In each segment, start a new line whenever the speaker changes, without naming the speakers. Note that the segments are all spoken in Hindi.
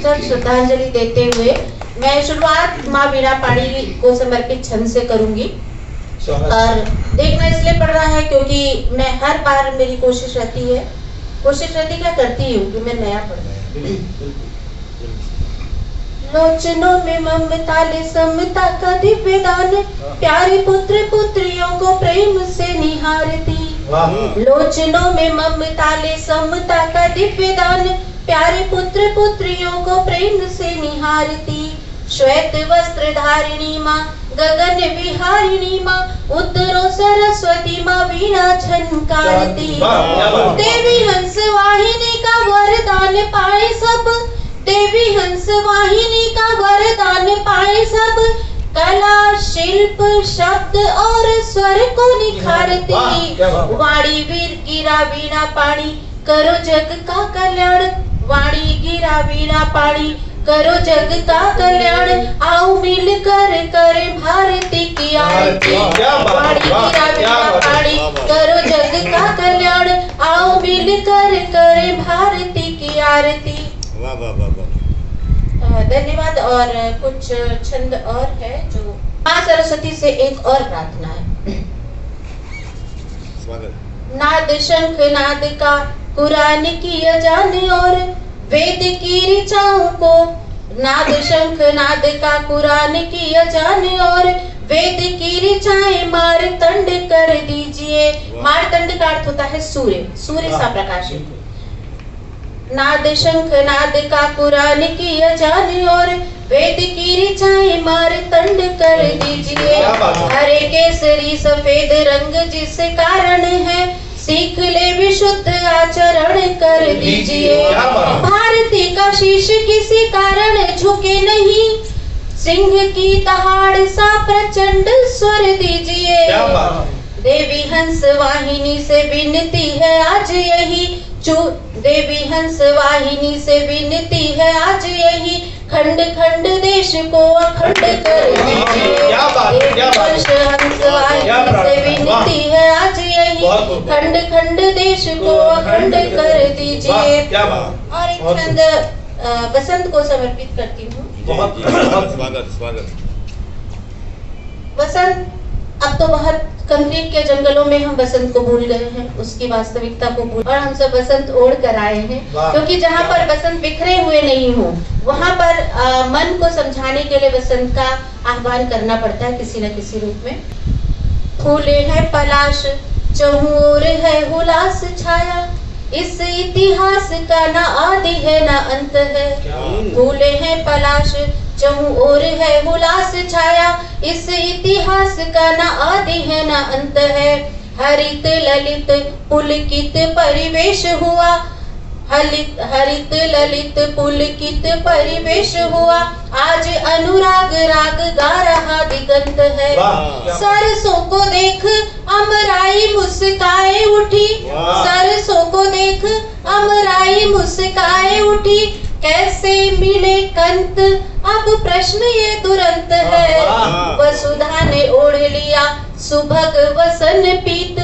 श्रद्धांजलि देते हुए मैं शुरुआत माँ वीणा पाणी को समर्पित छंद से करूंगी। और देखना इसलिए पड़ रहा है क्योंकि मैं हर बार मेरी कोशिश रहती क्या करती हूँ कि मैं नया पढ़ूं। लोचनों में ममता ले समता का दिव्य दान, प्यारे पुत्र पुत्रियों को प्रेम से निहारती। लोचनों में ममता ले समता का दिव्य दान, प्यारे पुत्र पुत्रियों को प्रेम से निहारती। श्वेत वस्त्र धारिणी माँ, गगन विहारिणी माँ, उत्तरो सरस्वती माँ वीणा झनकारती। देवी हंस वाहिनी का वरदान पाए सब, देवी हंस वाहिनी का वरदान पाए सब, कला शिल्प शब्द और स्वर को निखारती। वाणी वीर गिरा वीणा पाणी, करो जग का कल्याण। वाणी गिरा वीणा पाणी, करो जग का कल्याण। आओ मिल कर करे भारती की आरती। वाणी गिरा वीणा पाणी, करो जग का कल्याण। आओ मिल कर करे भारती की आरती। धन्यवाद। और कुछ छंद और है जो माँ सरस्वती से एक और प्रार्थना है। नाद शंख नाद का कुरान की अजान और वेद की ऋचाओं को, नाद शंख नाद का कुरान की अजान और वेद की ऋचाएं मारतंड कर दीजिए। मारतंड का अर्थ होता है सूर्य, सूर्य सा प्रकाशित। नाद शंख नाद का कुरान की अजान और वेद की ऋचाएं मारतंड कर दीजिए। हरे केसरी सफेद रंग जिस कारण है, सीख ले विशुद्ध आचरण कर दीजिए। भारती का शीश किसी कारण झुके नहीं, सिंह की दहाड़ सा प्रचंड स्वर दीजिए। देवी हंस वाहिनी से विनती है आज यही, देवी हंस वाहिनी से विनती है आज यही, खंड खंड देश को अखंड कर दीजिए। हंस वाहिनी से विनती है आज यही, खंड खंड देश को अखंड कर दीजिए। और एक छंद बसंत को समर्पित करती हूँ।
स्वागत।
बसंत, अब तो बहुत कंक्रीट के जंगलों में हम बसंत को भूल गए हैं, उसकी वास्तविकता को भूल, और हम सब बसंत ओढ़ कर आए हैं। क्योंकि जहाँ पर बसंत बिखरे हुए नहीं हो, वहाँ पर मन को समझाने के लिए बसंत का आह्वान करना पड़ता है किसी न किसी रूप में। फूले हैं पलाश, चहुं ओर है हुलास छाया, इस इतिहास का न आदि है न अंत है। फूले हैं पलाश, चहुं ओर है हुलास छाया, इस इतिहास का न आदि है न अंत है। हरित ललित पुलकित परिवेश हुआ, हरित ललित पुलकित परिवेश हुआ, आज अनुराग राग गा रहा दिगंत है। सरसों को देख अमराई मुस्काए उठी, सरसों को देख अमराई मुस्काए उठी, कैसे मिले कंत अब प्रश्न ये तुरंत है। वसुधा ने ओढ़ लिया सुभग वसन पीत,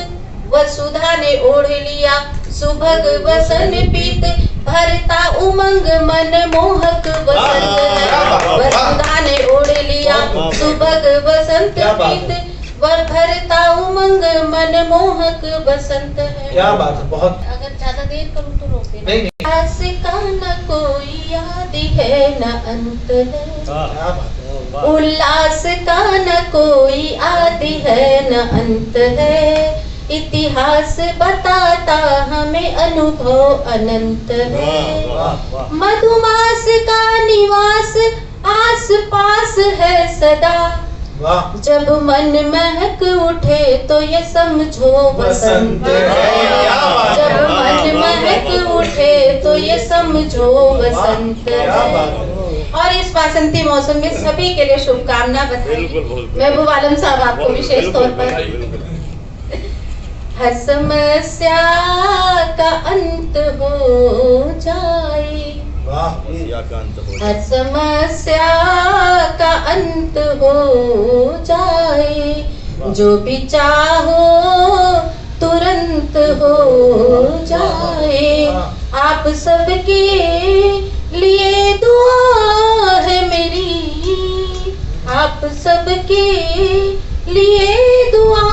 वसुधा ने ओढ़ लिया सुभग वसन पीत, भरता उमंग मन मोहक बसंत है। वसुधा ने ओढ़ लिया सुभग वसंत पीत, वर भरता उमंग मन मोहक बसंत है।
क्या बात है, बहुत।
अगर ज्यादा देर करूं तो रोक देना।
नहीं।
आस का न कोई याद है न अंत है, उल्लास का न कोई आदि है न अंत है, इतिहास बताता हमें अनुभव अनंत है। मधुमास का निवास आस पास है सदा, जब मन महक उठे तो ये समझो बसंत है। जब मन महक उठे तो ये समझो बसंत है। और इस बसंती मौसम में सभी के लिए शुभकामना बधाई। महबूब आलम साहब आपको विशेष तौर पर। हर समस्या का अंत हो जाए, हर समस्या का अंत हो जाए, जो भी चाहो तुरंत हो जाए। आप सबके लिए दुआ सबके लिए दुआ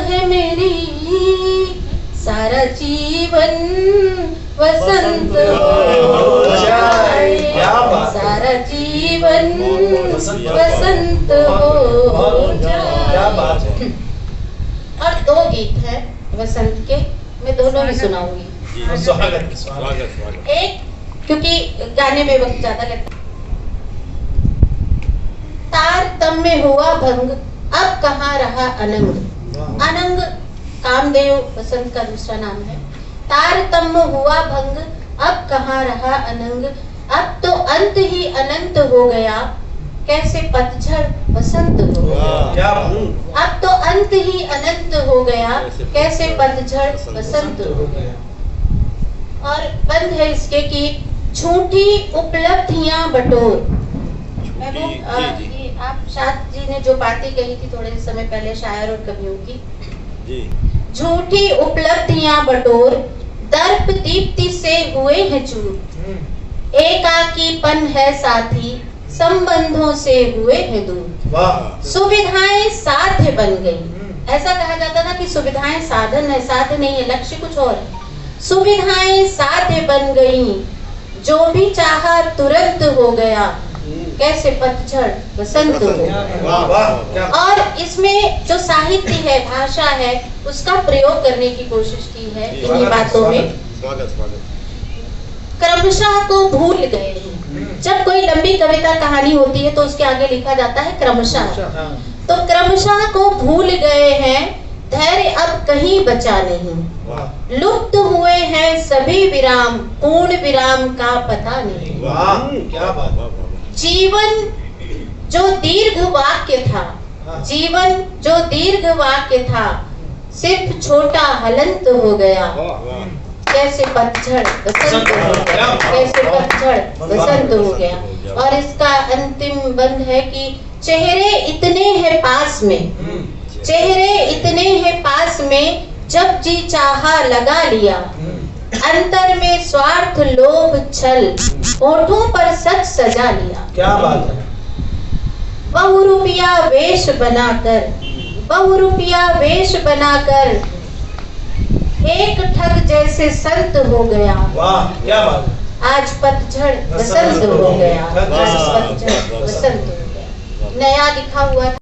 है मेरी, सारा जीवन वसंत हो जाए, सारा जीवन वसंत हो जाए। और 2 गीत हैं वसंत के, मैं दोनों भी सुनाऊंगी।
स्वागत स्वागत स्वागत।
एक, क्योंकि गाने में वक्त ज्यादा लगता। तारतम्य हुआ भंग, अब कहाँ रहा अनंग। अनंग कामदेव वसंत का दूसरा नाम है। तारतम्य हुआ भंग, अब कहाँ रहा अनंग, अब तो अंत ही अनंत हो गया, कैसे पतझड़ वसंत हो गया। अब तो अंत ही अनंत हो गया, कैसे पतझड़ वसंत हो गया। और बंद है इसके कि झूठी उपलब्धियां बटोर। महबूब, आप शाद जी ने जो बातें कही थी थोड़े समय पहले शायर और कवियों की, झूठी उपलब्धियां बटोर, दर्प दीप्ति से हुए हैं चूर, एकाकीपन है साथी, संबंधों से हुए हैं दूर। सुविधाएं साध्य बन गई। ऐसा कहा जाता ना कि सुविधाएं साधन है, साध्य नहीं है, लक्ष्य कुछ और है। सुविधाएं साध्य बन गई, जो भी चाहा तुरंत हो गया, कैसे पतझड़ वसंत हो गया। और इसमें जो साहित्य है, भाषा है, उसका प्रयोग करने की कोशिश की है इन्हीं बातों में। क्रमशः को भूल गए हैं। जब कोई लंबी कविता कहानी होती है तो उसके आगे लिखा जाता है क्रमशः। तो क्रमशः को भूल गए हैं, धैर्य अब कहीं बचा नहीं, लुप्त हुए हैं सभी विराम, पूर्ण विराम का पता नहीं।
क्या बात।
जीवन जो दीर्घ वाक्य था, जीवन जो दीर्घ वाक्य था, सिर्फ छोटा हलंत हो गया, कैसे पतझड़ वसंत हो गया, कैसे पतझड़ वसंत हो गया। और इसका अंतिम बंद है कि चेहरे इतने हैं पास में, चेहरे इतने हैं पास में, जब जी चाहा लगा लिया, अंतर में स्वार्थ लोभ छल, होठों पर सच सजा लिया।
क्या बात है।
बहुरूपिया वेश बनाकर, बहुरूपिया वेश बनाकर, एक ठग जैसे संत हो गया।
वाह क्या बात।
आज पतझड़ वसंत हो गया, आज पतझड़ वसंत हो गया। नया लिखा हुआ था।